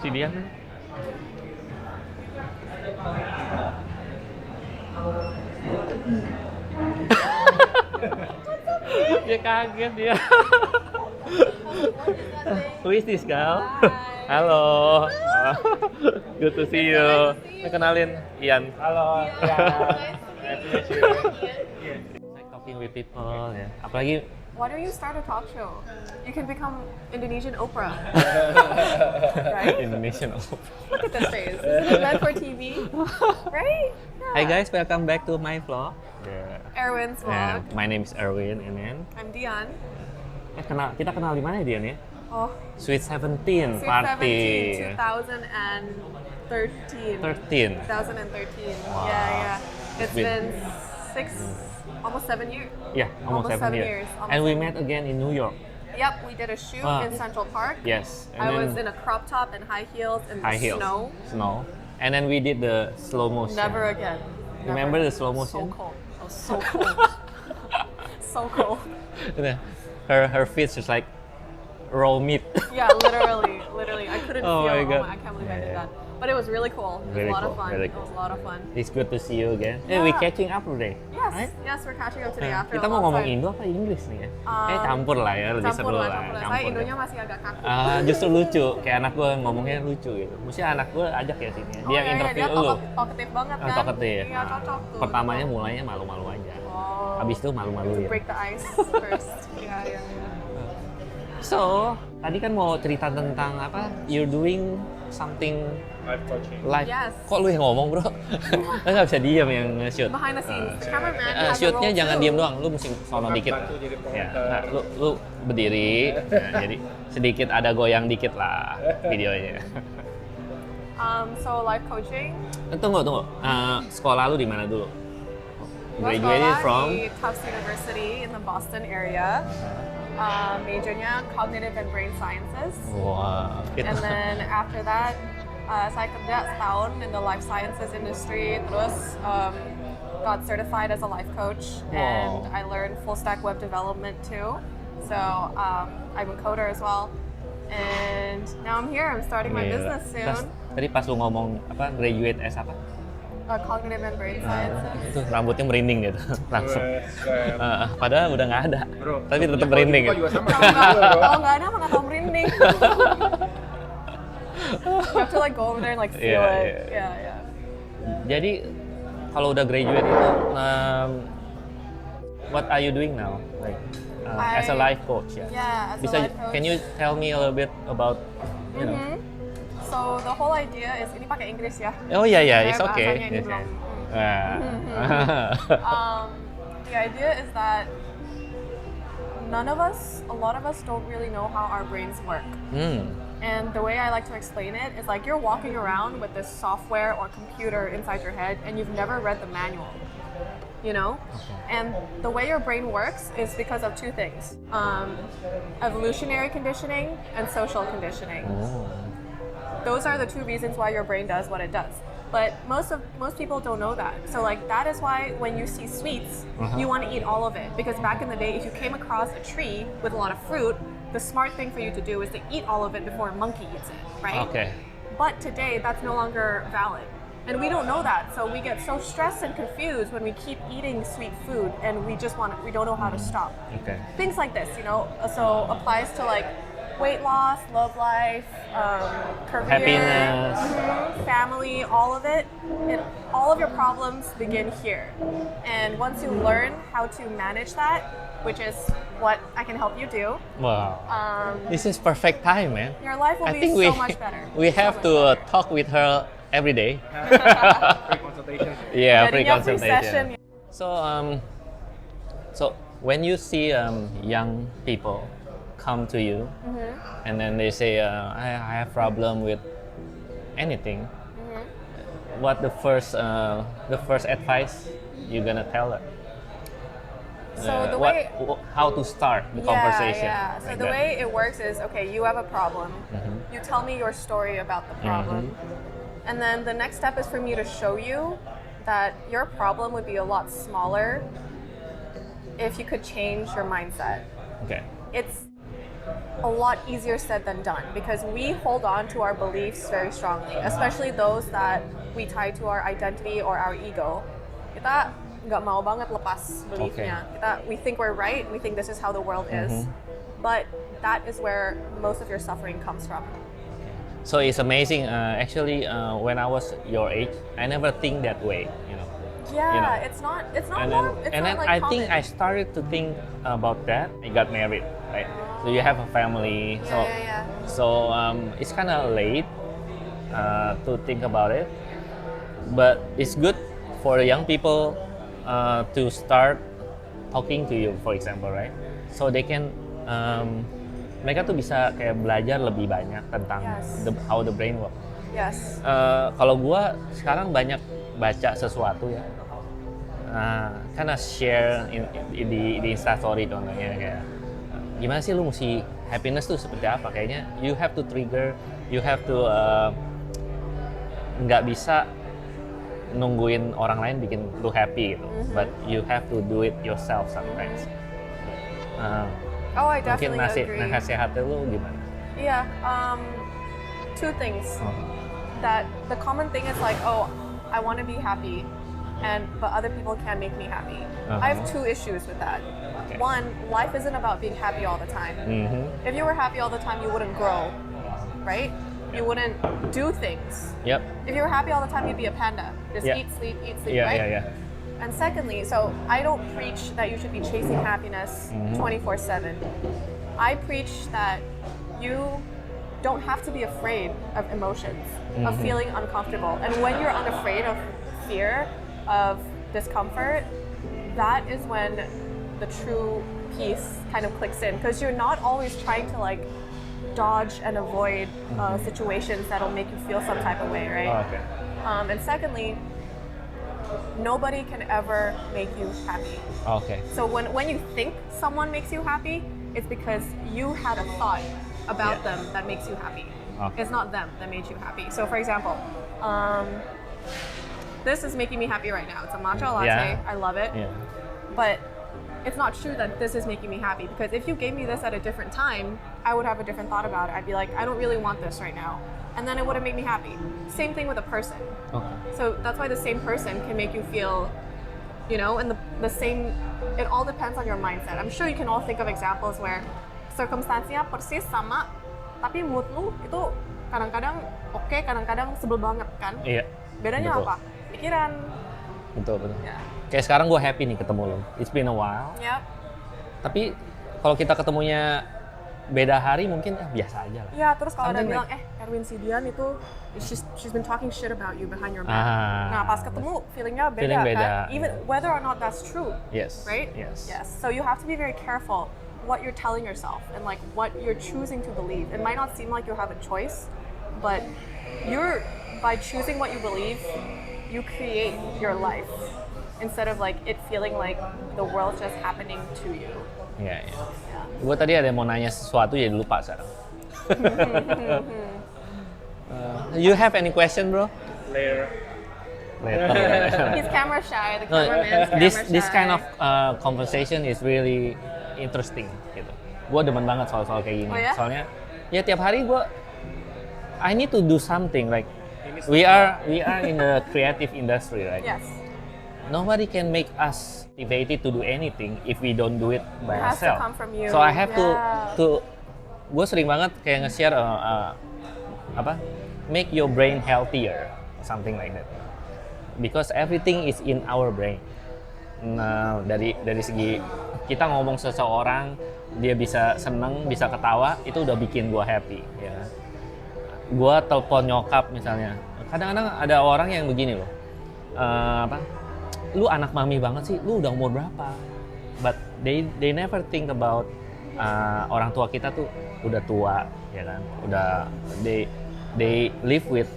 Si Dian. Dia kaget dia. Who is this girl? Halo. Good to see you. Kenalin, Ian. Halo, ya. Like talking with people, ya. Apalagi. Why don't you start a talk show? You can become Indonesian Oprah. Right? Indonesian Oprah. Look at this face. Isn't it meant for TV? Right? Yeah. Hi guys, welcome back to my vlog. Erwin's vlog. My name is Erwin, and then I'm Dian. kita kenal di mana ya, Dian ya? Oh, Sweet 17 Sweet party. 2013. 2013. Wow. Yeah. It's been almost 7 years. Yeah, almost 7 years. And we met again in New York. Yep, we did a shoot in Central Park. Yes. I was in a crop top and high heels in the snow. And then we did the slow motion. Never again. Remember the slow motion? So cold. It was so cold. So cold. Her feet just like raw meat. Yeah, literally. I couldn't feel. My God. I can't believe I did that. But it was really cool. It was a lot of fun. It was a lot of fun. It's good to see you again. Yeah. Hey, we catching up today. Yes, right? yes, we're catching up today after Kita a mau long ngomong time. Indo apa Inggris nih ya? Campur lah ya, lebih seru lah. Saya Indonya masih agak kaku. Justru lucu, kayak anak gue ngomongnya lucu gitu. Mesti anak gue ajak ya sini. Dia interview lu. Talkative banget kan? Talkative. Iya, cocok tuh. Pertamanya mulainya malu-malu aja. Habis itu malu-malu ya. Break the ice first. Iya. So, tadi kan mau cerita tentang apa? You're doing something Life coaching. Yes. Kok lu yang ngomong, bro? Lu nggak bisa diem yang nge-shoot. Behind the scenes. Cameraman has a Shootnya role jangan too. diem doang, lu mesti sono dikit. Ya, nah, lu berdiri, nah, jadi sedikit ada goyang dikit lah videonya. So life coaching. Tunggu. Sekolah lu di mana dulu? Graduated from di LUFTS University in the Boston area. Majornya cognitive and brain sciences. Wow. And then after that, saya kerja setahun in the life sciences industry. Terus got certified as a life coach, and I learned full stack web development too. So I'm a coder as well. And now I'm here. I'm starting my business soon. Tadi pas lu ngomong apa graduate as apa? Cognitive and brain sciences. Itu rambutnya merinding gitu langsung. Padahal udah nggak ada, bro, tapi tetap merinding gitu. Kalau nggak ada, mana tau merinding. You have to like go over there and like feel it. Yeah. Jadi kalau udah graduate itu, what are you doing now? Like as a life coach, ya? Yeah, as a life coach. Can you tell me a little bit about, you know? So the whole idea is ini pakai Inggris ya. Oh yeah, it's okay. Bahasanya ini belum. The idea is that a lot of us don't really know how our brains work. And the way I like to explain it is like you're walking around with this software or computer inside your head and you've never read the manual. You know? And the way your brain works is because of two things. Evolutionary conditioning and social conditioning. Those are the two reasons why your brain does what it does. But most people don't know that. So like that is why when you see sweets, you want to eat all of it. Because back in the day, if you came across a tree with a lot of fruit, the smart thing for you to do is to eat all of it before a monkey eats it, right? Okay. But today, that's no longer valid. And we don't know that. So we get so stressed and confused when we keep eating sweet food and we don't know how to stop. Okay. Things like this, you know, so applies to like weight loss, love life, career, happiness, family, all of it. All of your problems begin here. And once you learn how to manage that, which is what I can help you do. Wow. This is perfect time, man. Your life will be so much better. We have to talk with her every day. Free consultation. Yeah, free Free consultation. session. So when you see young people come to you, and then they say, I have problem with anything. What the first advice you're gonna tell her? So how to start the conversation? Yeah. So the way it works is, okay, you have a problem. You tell me your story about the problem. And then the next step is for me to show you that your problem would be a lot smaller if you could change your mindset. Okay. a lot easier said than done because we hold on to our beliefs very strongly, especially those that we tie to our identity or our ego. Kita nggak mau banget lepas beliefnya. We think we're right, we think this is how the world is, but that is where most of your suffering comes from. So it's amazing. Actually, when I was your age, I never think that way. Yeah, You know. it's not And normal. then Like I common. think I started to think about that. I got married, right? So you have a family. Yeah. So it's kind of late to think about it, but it's good for young people to start talking to you, for example, right? So they can mereka tuh bisa kayak belajar lebih banyak tentang how the brain works. Yes. Kalau gua sekarang banyak baca sesuatu ya, karena share di Instastory contohnya kayak gimana sih lu mesti happiness tuh seperti apa, kayaknya you have to trigger, you have to nggak bisa nungguin orang lain bikin lu happy gitu, but you have to do it yourself sometimes. I Mungkin definitely agree. nasihatnya lu gimana? Yeah, two things. That the common thing is like, oh, I want to be happy, but other people can't make me happy. I have two issues with that. Okay. One, life isn't about being happy all the time. If you were happy all the time, you wouldn't grow, right? You wouldn't do things. Yep. If you were happy all the time, you'd be a panda. Just Yeah. eat, sleep, Yeah, right? yeah. And secondly, so I don't preach that you should be chasing happiness 24/7. I preach that you don't have to be afraid of emotions, of feeling uncomfortable. And when you're unafraid of fear, of discomfort, that is when the true peace kind of clicks in. Because you're not always trying to like dodge and avoid situations that'll make you feel some type of way, right? Oh, okay. And secondly, nobody can ever make you happy. Okay. So when you think someone makes you happy, it's because you had a thought about them that makes you happy. Okay. It's not them that made you happy. So for example, this is making me happy right now. It's a matcha latte. Yeah. I love it. Yeah. But it's not true that this is making me happy, because if you gave me this at a different time, I would have a different thought about it. I'd be like, I don't really want this right now. And then it wouldn't make me happy. Same thing with a person. Okay. So that's why the same person can make you feel, and the same, it all depends on your mindset. I'm sure you can all think of examples where circumstance-nya persis sama, tapi mood lu itu kadang-kadang oke, kadang-kadang sebel banget kan? Iya. Bedanya Betul. apa? Pikiran. Betul. Ya. Kayak sekarang gue happy nih ketemu lo. It's been a while. Yep. Tapi kalau kita ketemunya beda hari mungkin biasa aja lah. Ya, terus kalau ada Something bilang, Erwin si Dian itu, she's been talking shit about you behind your back. Nah, pas ketemu, feelingnya beda, Feeling beda, kan? Even whether or not that's true. Yes. Right? Yes. So you have to be very careful what you're telling yourself and like what you're choosing to believe. It might not seem like you have a choice, but by choosing what you believe, you create your life instead of like it feeling like the world's just happening to you. Iya. Gue tadi ada mau nanya sesuatu jadi lupa sekarang. You have any question, bro? Later. He's camera shy. The cameraman's camera shy. This kind of conversation is really interesting gitu. Gue demen banget soal-soal kayak gini. Oh, ya? Soalnya ya tiap hari I need to do something, like we are in the creative industry, right? Yes. Nobody can make us motivated to do anything if we don't do it by It has to ourselves. come from you. So I have Yeah. to gue sering banget kayak nge-share make your brain healthier, something like that. Because everything is in our brain. Nah, dari segi kita ngomong seseorang, dia bisa seneng, bisa ketawa, itu udah bikin gue happy, ya. Gue telepon nyokap misalnya. Kadang-kadang ada orang yang begini loh. Lu anak mami banget sih, lu udah umur berapa? But they never think about orang tua kita tuh udah tua, ya kan? Udah they live with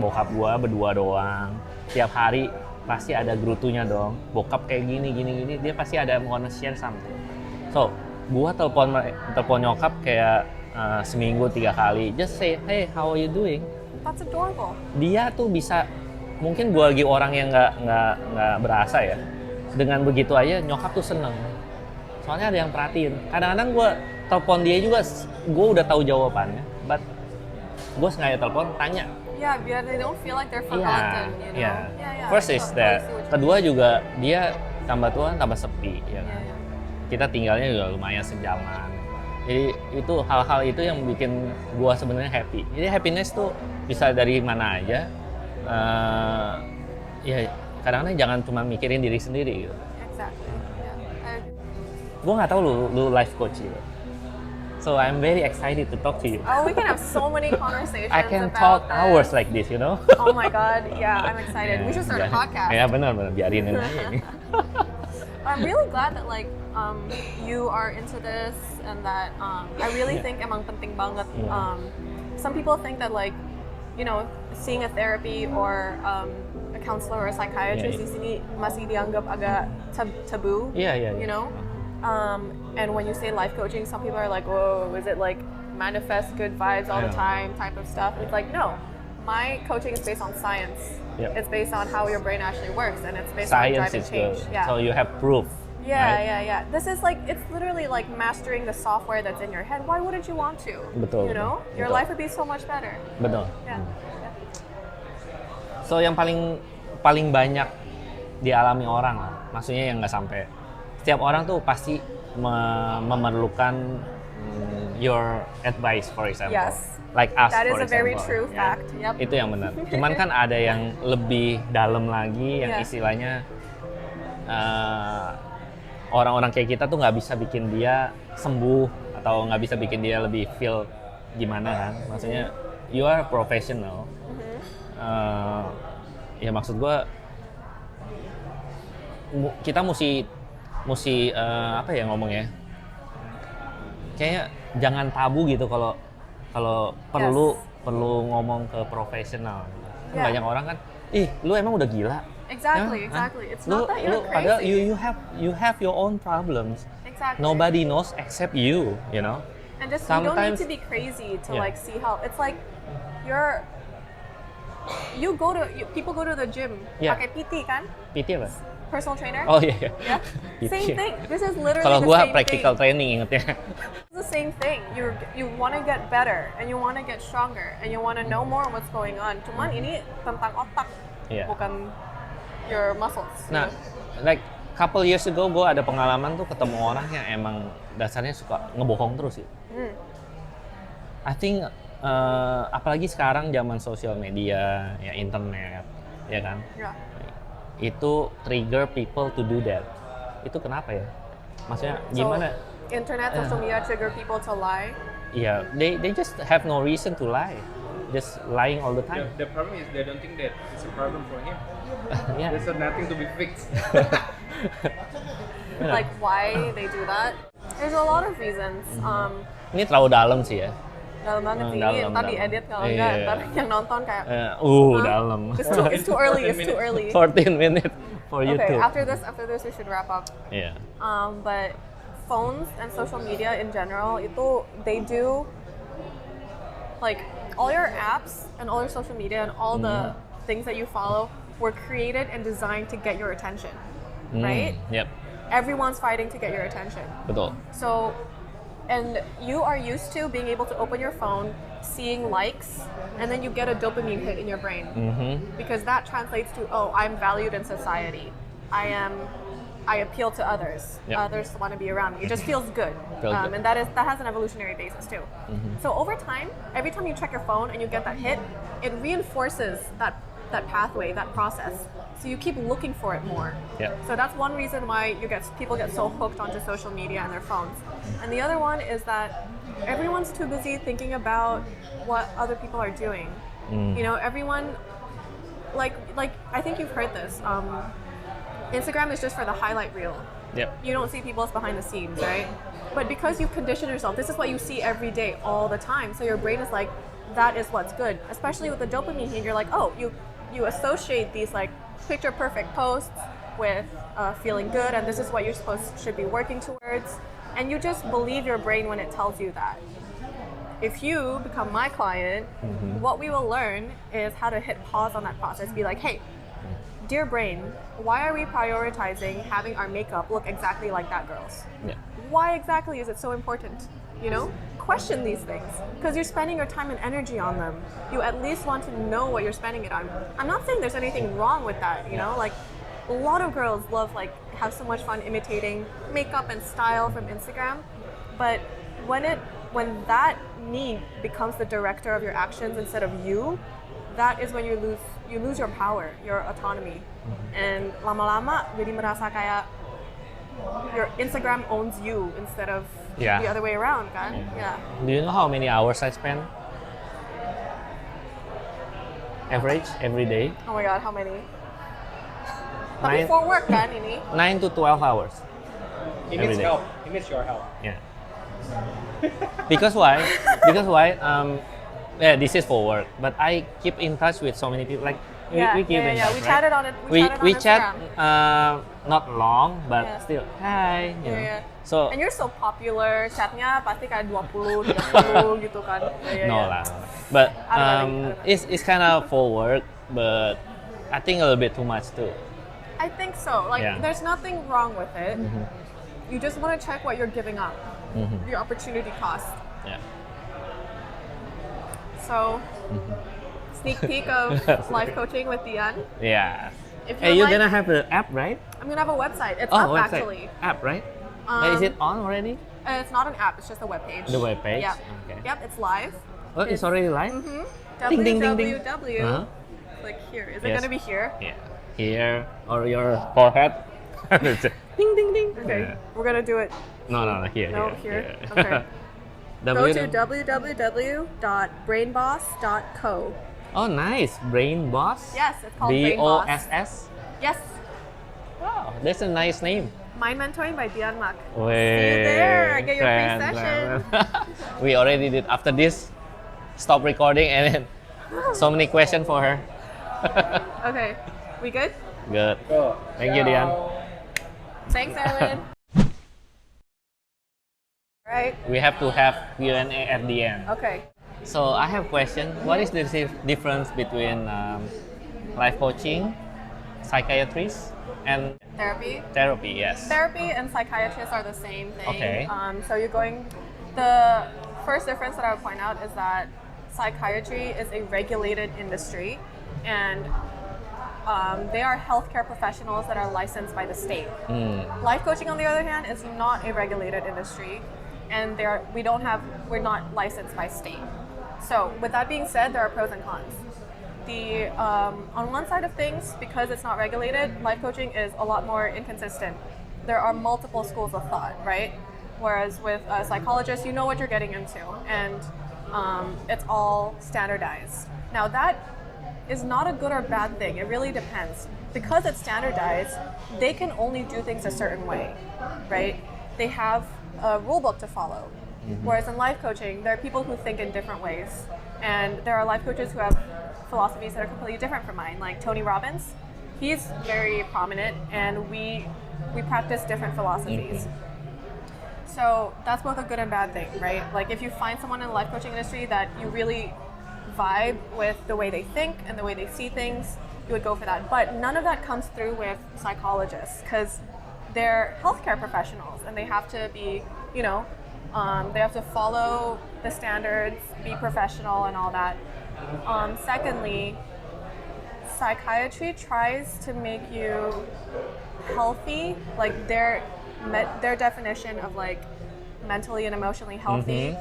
bokap gua berdua doang. Tiap hari pasti ada gerutunya dong. Bokap kayak gini, dia pasti ada wanna share something. So, gua telepon nyokap kayak seminggu 3 kali. Just say, hey, how are you doing? That's adorable. Dia tuh bisa, mungkin gue lagi orang yang nggak berasa ya, dengan begitu aja nyokap tuh seneng, soalnya ada yang perhatiin. Kadang-kadang gue telepon dia juga, gue udah tahu jawabannya, but gue sengaja telepon tanya. Yeah, biar they don't feel like they're forgotten, you know. Yeah. First is that. Kedua juga dia tambah tua tambah sepi, ya kan. Kita tinggalnya juga lumayan sejaman. Jadi itu hal-hal itu yang bikin gue sebenarnya happy. Jadi happiness tuh bisa dari mana aja. Ya kadang-kadang jangan cuma mikirin diri sendiri. Gitu. Exactly. Yeah. Gue nggak tahu lu life coach gitu. So I'm very excited to talk to you. Oh, we can have so many conversations. I can about talk this. hours like this, you know. Oh my god, yeah, I'm excited. We should start a podcast. Ya benar, biarin aja ini. I'm really glad that like you are into this and that I really think emang penting banget. Some people think that like, you know, seeing a therapy or a counselor or a psychiatrist di sini masih dianggap agak taboo. You know. And when you say life coaching, some people are like, whoa, is it like manifest good vibes all the time type of stuff? It's like, no. My coaching is based on science. It's based on how your brain actually works, and it's based on driving change. Yeah. So you have proof. Yeah. This is like, it's literally like mastering the software that's in your head. Why wouldn't you want to? Betul. You know, your life would be so much better. Betul. Yeah. So yang paling banyak dialami orang lah, maksudnya yang nggak sampai. Setiap orang tuh pasti memerlukan your advice, for example. Yes. Like us, That is for a very example. true fact. Yep. Itu yang benar. Cuman kan ada yang lebih dalam lagi, yang istilahnya orang-orang kayak kita tuh nggak bisa bikin dia sembuh atau nggak bisa bikin dia lebih feel gimana kan. Maksudnya you are a professional. Ya maksud gue kita mesti apa ya ngomongnya? Kayaknya jangan tabu gitu kalau perlu ngomong ke profesional. Kan banyak orang kan, lu emang udah gila. Exactly. It's not that you're crazy. Padahal you have your own problems. Exactly. Nobody knows except you know. And just you don't need to be crazy to like see help. It's like people go to the gym pakai PT kan? PT apa? Personal trainer? Oh iya. Same thing. This is literally kalau the gua same practical thing. training ingetnya. It's the same thing. You want to get better and you want to get stronger and you want to know more what's going on. Cuman ini tentang otak, bukan your muscles. Nah, like couple years ago gue ada pengalaman tuh ketemu orang yang emang dasarnya suka ngebohong terus sih. I think apalagi sekarang zaman sosial media, ya internet, ya kan? Itu trigger people to do that. Itu kenapa ya? Maksudnya gimana? So, internet, social media trigger people to lie? Yeah, they just have no reason to lie. Just lying all the time. The problem is they don't think that it's a problem for him. Yeah. There's nothing to be fixed. Like why they do that? There's a lot of reasons. Ini terlalu dalam sih ya. Dalam banget sih. Ini tadi edit kalau enggak, ntar yang nonton kayak dalam. It's too early. 14 minutes for YouTube. Okay, after this we should wrap up. Yeah. But phones and social media in general, they do like all your apps and all your social media and all the things that you follow were created and designed to get your attention, right? Yep. Everyone's fighting to get your attention. Betul. So, and you are used to being able to open your phone, seeing likes, and then you get a dopamine hit in your brain. Because that translates to, I'm valued in society. I appeal to others. Others want to be around me. It just feels good. And that has an evolutionary basis too. So over time, every time you check your phone and you get that hit, it reinforces that pathway, that process. So you keep looking for it more. So that's one reason why people get so hooked onto social media and their phones. And the other one is that everyone's too busy thinking about what other people are doing. You know, everyone, like I think you've heard this. Instagram is just for the highlight reel. You don't see people's behind the scenes, right? But because you've conditioned yourself, this is what you see every day, all the time. So your brain is like, that is what's good. Especially with the dopamine hit, you're like, you associate these like picture perfect posts with feeling good, and this is what should be working towards. And you just believe your brain when it tells you that. If you become my client, what we will learn is how to hit pause on that process. Be like, hey, dear brain, why are we prioritizing having our makeup look exactly like that girl's? Why exactly is it so important? you know, question these things because you're spending your time and energy on them. You at least want to know what you're spending it on. I'm not saying there's anything wrong with that, you know, like a lot of girls love like have so much fun imitating makeup and style from Instagram, but when that need becomes the director of your actions instead of you, that is when you lose your power, your autonomy. And lama-lama jadi merasa kayak your Instagram owns you instead of the other way around, kan? Yeah. Do you know how many hours I spend? Average every day? Oh my god, how many? Tapi for work kan ini? 9 to 12 hours. He Every needs day. help. He needs your help. Yeah. Because why? Because why? Yeah, this is for work, but I keep in touch with so many people. Like we keep in touch, We right? chatted on it. We chat Instagram. not long, but Yeah. still hi. You know. Yeah. So And you're so popular, chatnya pasti kayak 20, 30 gitu kan? no lah. But I don't know. it's kind of for work, but I think a little bit too much too. I think so. Like, there's nothing wrong with it. You just want to check what you're giving up, your opportunity cost. Yeah. So, sneak peek of life coaching with Dian. Yeah. If Hey, you you're like, gonna have the app, right? I'm gonna have a website. It's Oh, up website. actually. App, right? Is it on already? It's not an app. It's just a webpage. The webpage? Yep. Okay. Yep. It's live. Oh, it's already live? Ding, ding, ding, ding. www. Uh-huh. Like here. Is it Yes. gonna be here? Yeah. Here or your forehead. Ding, ding, ding. Okay. Yeah. We're gonna do it. No, here. No, here. here. Okay. Go to www.brainboss.co. Oh, nice. Brain Boss? Yes, it's called Brain Boss. BOSS? Yes. Wow, that's a nice name. Mind Mentoring by Dian Mak. Way, See you there. Get your free keren, session. keren. We already did. After this, stop recording and then so many questions for her. Okay. We good? Good. Go. Thank you, Dian. Thanks, Erwin. Right. We have to have Q&A at the end. Okay. So I have a question. What is the difference between life coaching, psychiatrist, and Therapy. Yes. Therapy and psychiatrists are the same thing. Okay. So you're going. The first difference that I would point out is that psychiatry is a regulated industry, and they are healthcare professionals that are licensed by the state. Life coaching, on the other hand, is not a regulated industry, and we're not licensed by state. So with that being said, there are pros and cons. On one side of things, because it's not regulated, life coaching is a lot more inconsistent. There are multiple schools of thought, right? Whereas with a psychologist, you know what you're getting into, and it's all standardized. Now that is not a good or bad thing. It really depends. Because it's standardized, they can only do things a certain way, right? They have a rule book to follow. Whereas in life coaching, there are people who think in different ways. And there are life coaches who have philosophies that are completely different from mine, like Tony Robbins. He's very prominent, and we practice different philosophies. So that's both a good and bad thing, right? Like if you find someone in the life coaching industry that you really vibe with the way they think and the way they see things, you would go for that. But none of that comes through with psychologists, because they're healthcare professionals and they have to be, they have to follow the standards, be professional and all that. Secondly, psychiatry tries to make you healthy, like their definition of like mentally and emotionally healthy,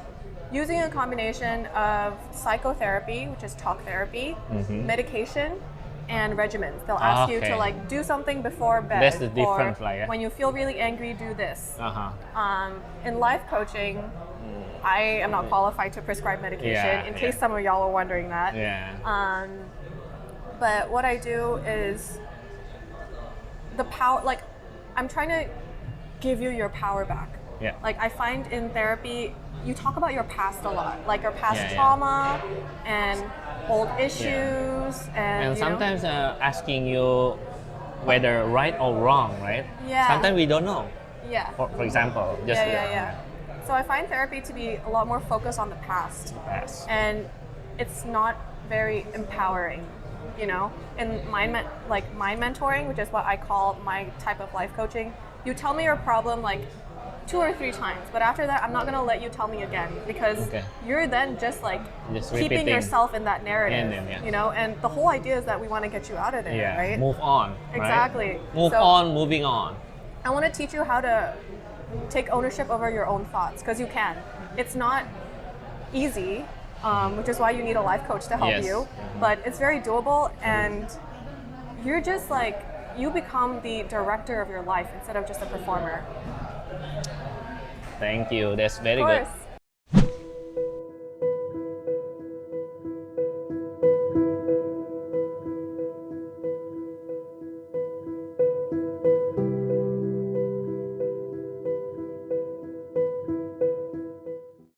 using a combination of psychotherapy, which is talk therapy, medication, and regimens. They'll ask you to like do something before bed. That's the difference, or like, yeah. when you feel really angry, do this. In life coaching, I am not qualified to prescribe medication, in case some of y'all were wondering that. But what I do is the power, like I'm trying to give you your power back. Like I find in therapy, you talk about your past a lot, like your past trauma and old issues, and sometimes asking you whether right or wrong, right? Sometimes we don't know. For example, just So I find therapy to be a lot more focused on the past, and it's not very empowering. In mind mentoring, which is what I call my type of life coaching, you tell me your problem like 2 or 3 times, but after that, I'm not gonna let you tell me again because Okay. you're then just like Just keeping repeating. yourself in that narrative, And then, yeah. you know. And the whole idea is that we want to get you out of there, Yeah. right? Move on. right? Exactly. Move So- on. Moving on. I want to teach you how to take ownership over your own thoughts because you can. It's not easy, which is why you need a life coach to help Yes. you. But it's very doable, and you're just like you become the director of your life instead of just a performer. Thank you. That's very Of good. course.